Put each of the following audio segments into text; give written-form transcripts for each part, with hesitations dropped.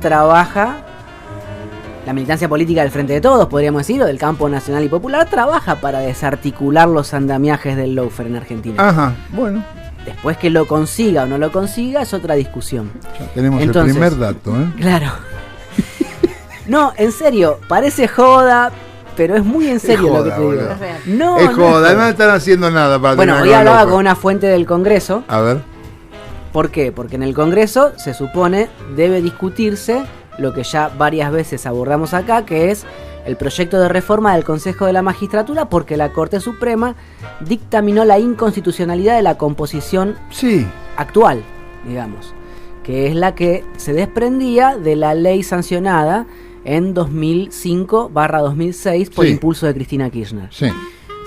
trabaja, la militancia política del Frente de Todos, podríamos decir, o del campo nacional y popular, trabaja para desarticular los andamiajes del lawfare en Argentina. Ajá, bueno. Después que lo consiga o no lo consiga es otra discusión. Ya tenemos entonces, el primer dato, ¿eh? Claro. No, en serio, parece joda, pero es muy en serio joda, lo que te digo. No, es joda, no están haciendo nada para bueno, hoy hablaba con una fuente del Congreso. A ver. ¿Por qué? Porque en el Congreso se supone debe discutirse lo que ya varias veces abordamos acá, que es el proyecto de reforma del Consejo de la Magistratura, porque la Corte Suprema dictaminó la inconstitucionalidad de la composición actual, digamos, que es la que se desprendía de la ley sancionada en 2005/2006 por impulso de Cristina Kirchner. Sí.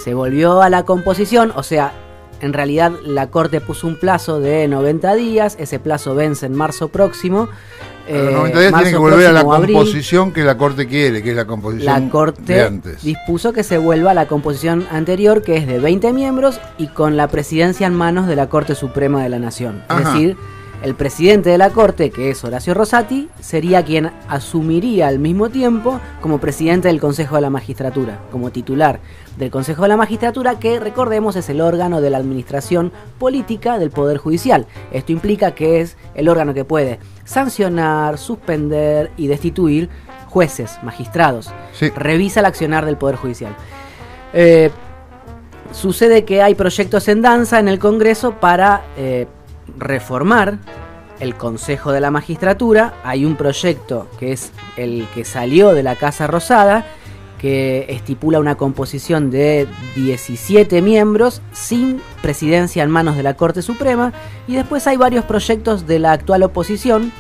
Se volvió a la composición, o sea, en realidad la Corte puso un plazo de 90 días, ese plazo vence en marzo próximo. A los 90 días tiene que volver a la composición que la Corte quiere, que es la composición la Corte de antes. Dispuso que se vuelva a la composición anterior, que es de 20 miembros y con la presidencia en manos de la Corte Suprema de la Nación. Ajá. Es decir, el presidente de la Corte, que es Horacio Rosati, sería quien asumiría al mismo tiempo como presidente del Consejo de la Magistratura, como titular del Consejo de la Magistratura, que recordemos es el órgano de la administración política del Poder Judicial. Esto implica que es el órgano que puede sancionar, suspender y destituir jueces, magistrados. Sí. Revisa el accionar del Poder Judicial. Sucede que hay proyectos en danza en el Congreso para reformar el Consejo de la Magistratura. Hay un proyecto que es el que salió de la Casa Rosada, que estipula una composición de 17 miembros sin presidencia en manos de la Corte Suprema, y después hay varios proyectos de la actual oposición.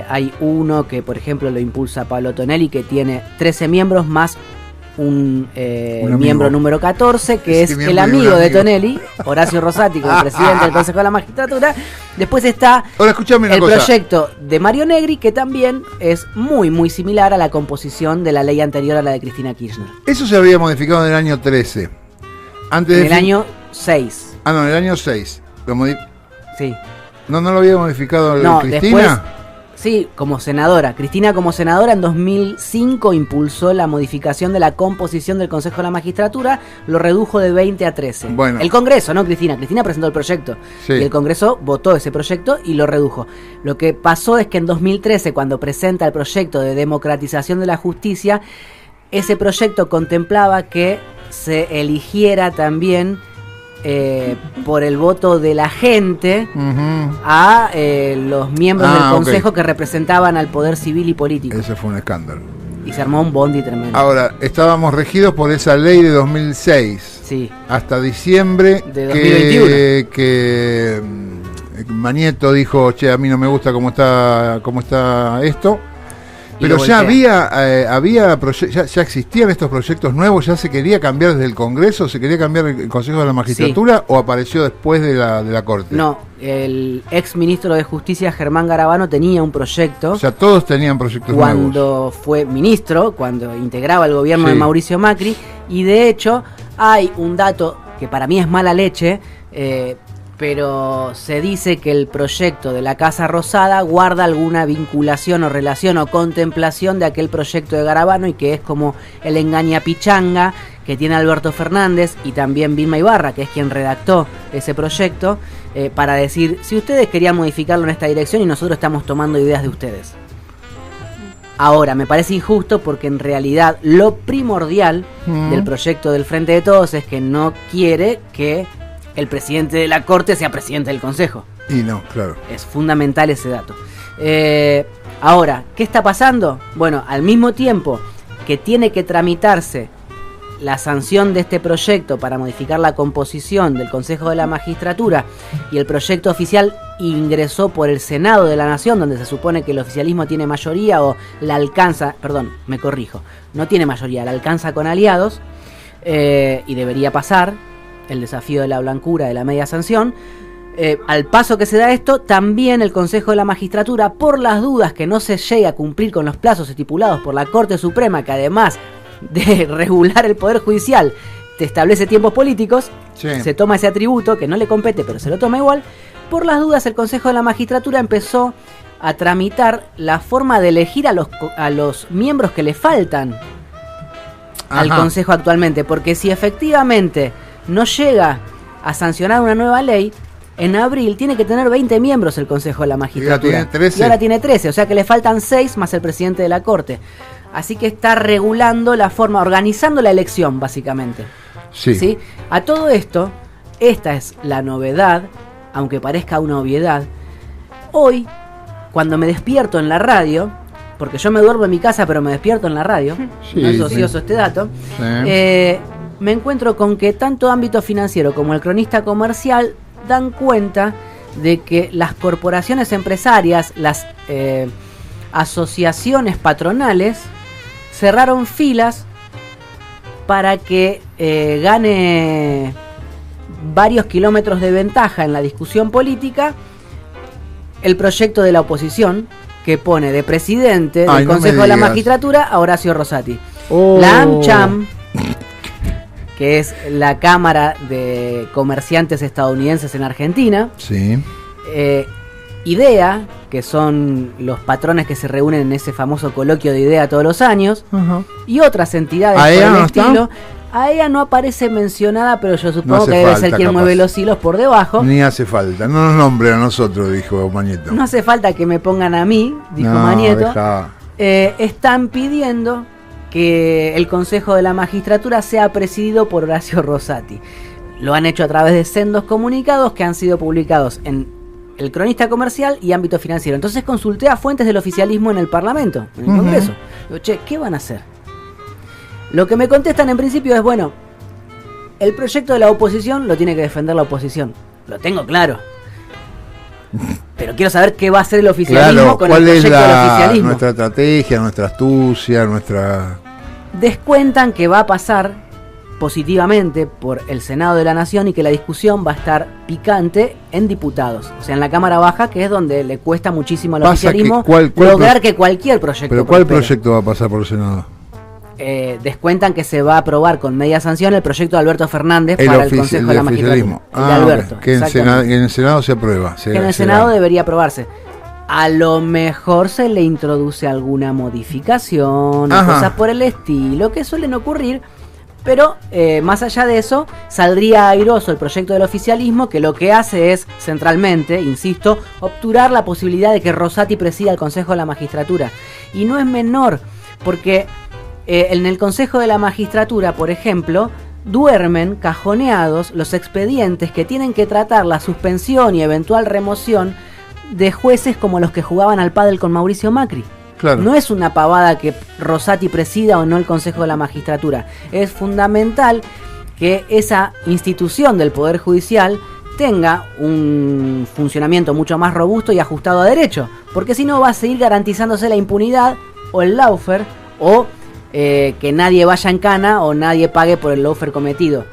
Hay uno que, por ejemplo, lo impulsa Pablo Tonelli, que tiene 13 miembros más un miembro número 14, que es el amigo de Tonelli, Horacio Rosati, como presidente del Consejo de la Magistratura. Después está el proyecto de Mario Negri, que también es muy, muy similar a la composición de la ley anterior a la de Cristina Kirchner. Eso se había modificado en el año 13. En el año 6. Ah, no, en el año 6. Sí. No lo había modificado Cristina. Después, sí, como senadora. Cristina, como senadora, en 2005 impulsó la modificación de la composición del Consejo de la Magistratura, lo redujo de 20 a 13. Bueno. El Congreso, no Cristina. Cristina presentó el proyecto. Sí. Y el Congreso votó ese proyecto y lo redujo. Lo que pasó es que en 2013, cuando presenta el proyecto de democratización de la justicia, ese proyecto contemplaba que se eligiera también por el voto de la gente a los miembros del Consejo que representaban al poder civil y político. Ese fue un escándalo. Y se armó un bondi tremendo. Ahora, estábamos regidos por esa ley de 2006. Sí. Hasta diciembre de 2021. Que Manieto dijo, che, a mí no me gusta cómo está esto. Pero ya ya existían estos proyectos nuevos, ya se quería cambiar desde el Congreso, se quería cambiar el Consejo de la Magistratura, o apareció después de la Corte. No, el ex ministro de Justicia Germán Garabano tenía un proyecto. O sea, todos tenían proyectos nuevos. Cuando fue ministro, cuando integraba el gobierno de Mauricio Macri, y de hecho hay un dato que para mí es mala leche, pero se dice que el proyecto de la Casa Rosada guarda alguna vinculación o relación o contemplación de aquel proyecto de Garabano, y que es como el engañapichanga que tiene Alberto Fernández y también Vilma Ibarra, que es quien redactó ese proyecto, para decir, si ustedes querían modificarlo en esta dirección y nosotros estamos tomando ideas de ustedes. Ahora, me parece injusto porque en realidad lo primordial del proyecto del Frente de Todos es que no quiere que el presidente de la Corte sea presidente del Consejo. Y no, claro. Es fundamental ese dato. Ahora, ¿qué está pasando? Bueno, al mismo tiempo que tiene que tramitarse la sanción de este proyecto para modificar la composición del Consejo de la Magistratura, y el proyecto oficial ingresó por el Senado de la Nación, donde se supone que el oficialismo tiene mayoría o la alcanza, perdón, me corrijo, no tiene mayoría, la alcanza con aliados, y debería pasar el desafío de la blancura de la media sanción. Al paso que se da esto, también el Consejo de la Magistratura, por las dudas que no se llegue a cumplir con los plazos estipulados por la Corte Suprema, que además de regular el Poder Judicial te establece tiempos políticos, se toma ese atributo que no le compete, pero se lo toma igual. Por las dudas, el Consejo de la Magistratura empezó a tramitar la forma de elegir a los miembros que le faltan al Consejo actualmente, porque si efectivamente no llega a sancionar una nueva ley, en abril tiene que tener 20 miembros el Consejo de la Magistratura. Y ahora tiene 13, o sea que le faltan 6 más el presidente de la Corte. Así que está regulando la forma, organizando la elección, básicamente. ¿Sí? A todo esto, esta es la novedad, aunque parezca una obviedad. Hoy, cuando me despierto en la radio, porque yo me duermo en mi casa, pero me despierto en la radio, no es ocioso este dato, me encuentro con que tanto ámbito financiero como el cronista comercial dan cuenta de que las corporaciones empresarias, las asociaciones patronales, cerraron filas para que gane varios kilómetros de ventaja en la discusión política el proyecto de la oposición que pone de presidente del Consejo de la Magistratura a Horacio Rosati. La AmCham, que es la Cámara de Comerciantes Estadounidenses en Argentina, IDEA, que son los patrones que se reúnen en ese famoso coloquio de IDEA todos los años, y otras entidades por el estilo. A ella no aparece mencionada, pero yo supongo que debe ser quien mueve los hilos por debajo. Ni hace falta, no nos nombre a nosotros, dijo Mañeto. No hace falta que me pongan a mí, dijo Mañeto. Están pidiendo que el Consejo de la Magistratura sea presidido por Horacio Rosati. Lo han hecho a través de sendos comunicados que han sido publicados en El Cronista Comercial y Ámbito Financiero. Entonces consulté a fuentes del oficialismo en el Parlamento, en el Congreso. Digo, che, ¿qué van a hacer? Lo que me contestan en principio es, bueno, el proyecto de la oposición lo tiene que defender la oposición. Lo tengo claro. Pero quiero saber qué va a hacer el oficialismo con el proyecto del oficialismo. Nuestra estrategia, nuestra astucia, Descuentan que va a pasar positivamente por el Senado de la Nación y que la discusión va a estar picante en diputados. O sea, en la Cámara Baja, que es donde le cuesta muchísimo al oficialismo lograr que cualquier proyecto ¿Pero cuál proyecto va a pasar por el Senado? Descuentan que se va a aprobar con media sanción el proyecto de Alberto Fernández para el Consejo de la Magistratura. El de Alberto. Que en el Senado se aprueba. Que en el Senado debería aprobarse. A lo mejor se le introduce alguna modificación, cosas por el estilo, que suelen ocurrir. Pero más allá de eso, saldría airoso el proyecto del oficialismo, que lo que hace es, centralmente, insisto, obturar la posibilidad de que Rosati presida el Consejo de la Magistratura. Y no es menor, porque en el Consejo de la Magistratura, por ejemplo, duermen cajoneados los expedientes que tienen que tratar la suspensión y eventual remoción de jueces como los que jugaban al pádel con Mauricio Macri. Claro. No es una pavada que Rosati presida o no el Consejo de la Magistratura. Es fundamental que esa institución del Poder Judicial tenga un funcionamiento mucho más robusto y ajustado a derecho, porque si no va a seguir garantizándose la impunidad o el lawfare o que nadie vaya en cana o nadie pague por el lawfare cometido,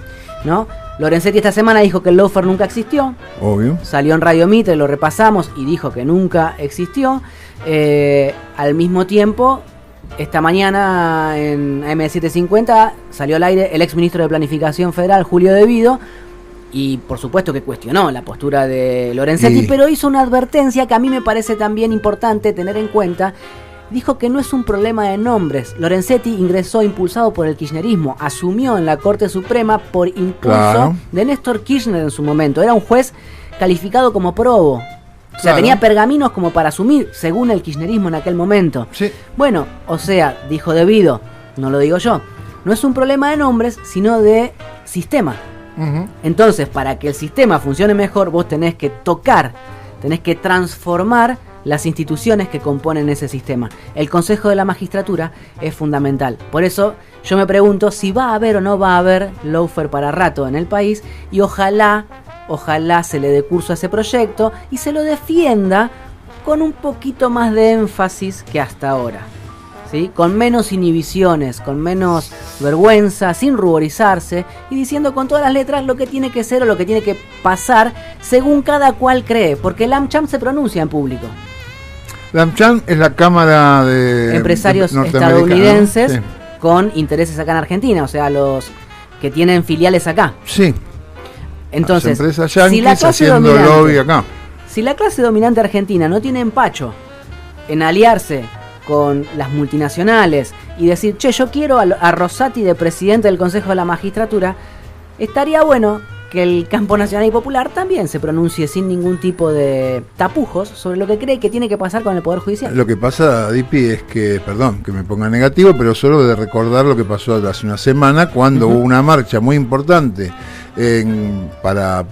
¿no? Lorenzetti esta semana dijo que el lawfare nunca existió. Obvio. Salió en Radio Mitre, lo repasamos y dijo que nunca existió. Al mismo tiempo, esta mañana en AM750 salió al aire el exministro de Planificación Federal, Julio De Vido, y por supuesto que cuestionó la postura de Lorenzetti, pero hizo una advertencia que a mí me parece también importante tener en cuenta. Dijo que no es un problema de nombres. Lorenzetti ingresó impulsado por el kirchnerismo, asumió en la Corte Suprema por impulso de Néstor Kirchner en su momento. Era un juez calificado como probo. O sea, tenía pergaminos como para asumir, según el kirchnerismo en aquel momento. Sí. Bueno, o sea, dijo De Vido, no lo digo yo, no es un problema de nombres, sino de sistema. Entonces, para que el sistema funcione mejor, vos tenés que tocar, tenés que transformar las instituciones que componen ese sistema. El Consejo de la Magistratura es fundamental. Por eso yo me pregunto si va a haber o no va a haber lawfare para rato en el país, y ojalá se le dé curso a ese proyecto y se lo defienda con un poquito más de énfasis que hasta ahora, ¿sí? Con menos inhibiciones, con menos vergüenza, sin ruborizarse y diciendo con todas las letras lo que tiene que ser o lo que tiene que pasar según cada cual cree, porque el AmCham se pronuncia en público. La AmCham es la Cámara de Empresarios estadounidenses con intereses acá en Argentina, o sea, los que tienen filiales acá. Sí. Entonces, si la clase dominante, lobby acá. Si la clase dominante argentina no tiene empacho en aliarse con las multinacionales y decir, che, yo quiero a Rosati de presidente del Consejo de la Magistratura, estaría bueno que el campo nacional y popular también se pronuncie sin ningún tipo de tapujos sobre lo que cree que tiene que pasar con el Poder Judicial. Lo que pasa, Dipi, es que, perdón que me ponga negativo, pero solo de recordar lo que pasó hace una semana cuando hubo una marcha muy importante para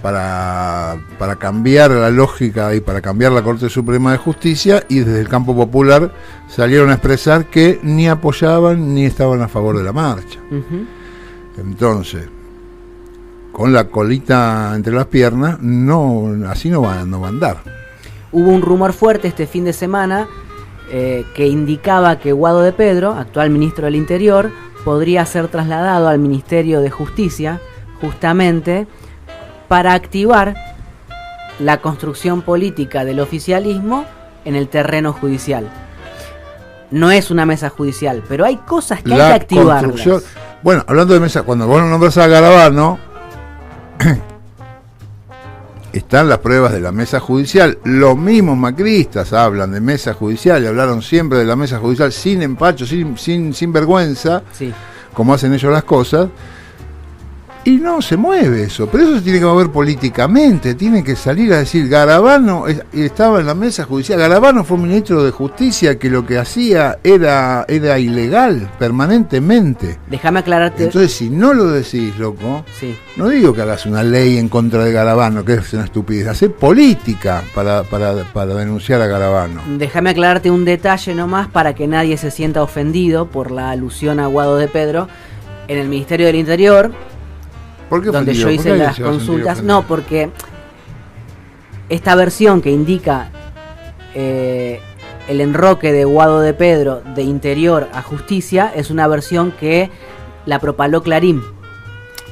cambiar la lógica y para cambiar la Corte Suprema de Justicia, y desde el campo popular salieron a expresar que ni apoyaban ni estaban a favor de la marcha. Entonces, con la colita entre las piernas, así no va a andar. Hubo un rumor fuerte este fin de semana que indicaba que Guado de Pedro, actual ministro del Interior, podría ser trasladado al Ministerio de Justicia, justamente para activar la construcción política del oficialismo en el terreno judicial. No es una mesa judicial, pero hay cosas que hay que activarlas. Bueno, hablando de mesa, cuando vos nombras a Garabano, están las pruebas de la mesa judicial. Los mismos macristas hablan de mesa judicial y hablaron siempre de la mesa judicial sin empacho, sin vergüenza, sí, como hacen ellos las cosas. Y no se mueve eso, pero eso se tiene que mover políticamente, tiene que salir a decir, Garabano estaba en la mesa judicial, Garabano fue ministro de Justicia que lo que hacía era ilegal permanentemente. Déjame aclararte. Entonces, si no lo decís, loco, sí, no digo que hagas una ley en contra de Garabano, que es una estupidez, hacer política para denunciar a Garabano. Déjame aclararte un detalle nomás para que nadie se sienta ofendido por la alusión a Guado de Pedro. En el Ministerio del Interior, donde yo hice las consultas, no, porque esta versión que indica el enroque de Guado de Pedro de Interior a Justicia es una versión que la propaló Clarín,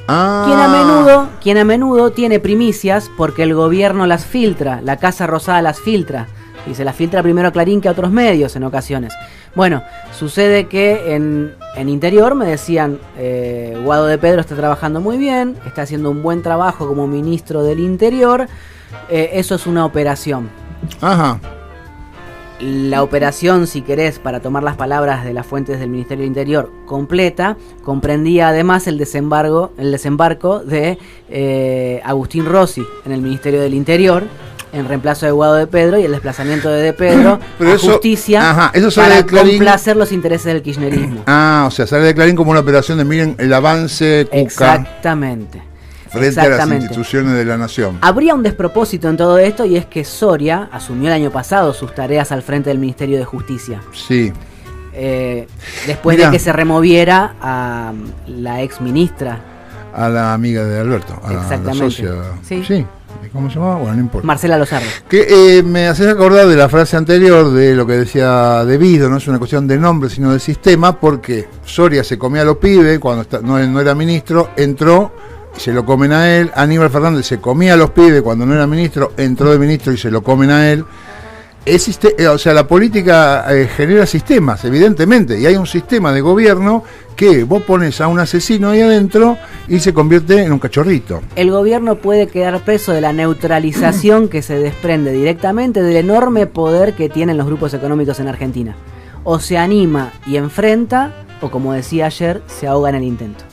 quien a menudo tiene primicias porque el gobierno las filtra, la Casa Rosada las filtra, y se las filtra primero a Clarín que a otros medios en ocasiones. Bueno, sucede que en Interior me decían, Guado de Pedro está trabajando muy bien, está haciendo un buen trabajo como ministro del Interior, eso es una operación. Ajá. La operación, si querés, para tomar las palabras de las fuentes del Ministerio del Interior completa, comprendía además el desembarco de Agustín Rossi en el Ministerio del Interior, en reemplazo de Guado de Pedro, y el desplazamiento de Pedro a Justicia, eso para de Clarín, complacer los intereses del kirchnerismo. O sea, sale de Clarín como una operación de miren el avance Cuca. Exactamente. Frente a las instituciones de la nación. Habría un despropósito en todo esto, y es que Soria asumió el año pasado sus tareas al frente del Ministerio de Justicia. Sí. Después de que se removiera a la ex ministra. A la amiga de Alberto. Exactamente. La socia. Sí. ¿Cómo se llama? Bueno, no importa. Marcela Lozardo. Que me haces acordar de la frase anterior de lo que decía Debido, no es una cuestión de nombre sino de sistema, porque Soria se comía a los pibes cuando no era ministro, entró y se lo comen a él. Aníbal Fernández se comía a los pibes cuando no era ministro, entró de ministro y se lo comen a él. O sea, la política genera sistemas, evidentemente, y hay un sistema de gobierno que vos pones a un asesino ahí adentro y se convierte en un cachorrito. El gobierno puede quedar preso de la neutralización que se desprende directamente del enorme poder que tienen los grupos económicos en Argentina. O se anima y enfrenta, o como decía ayer, se ahoga en el intento.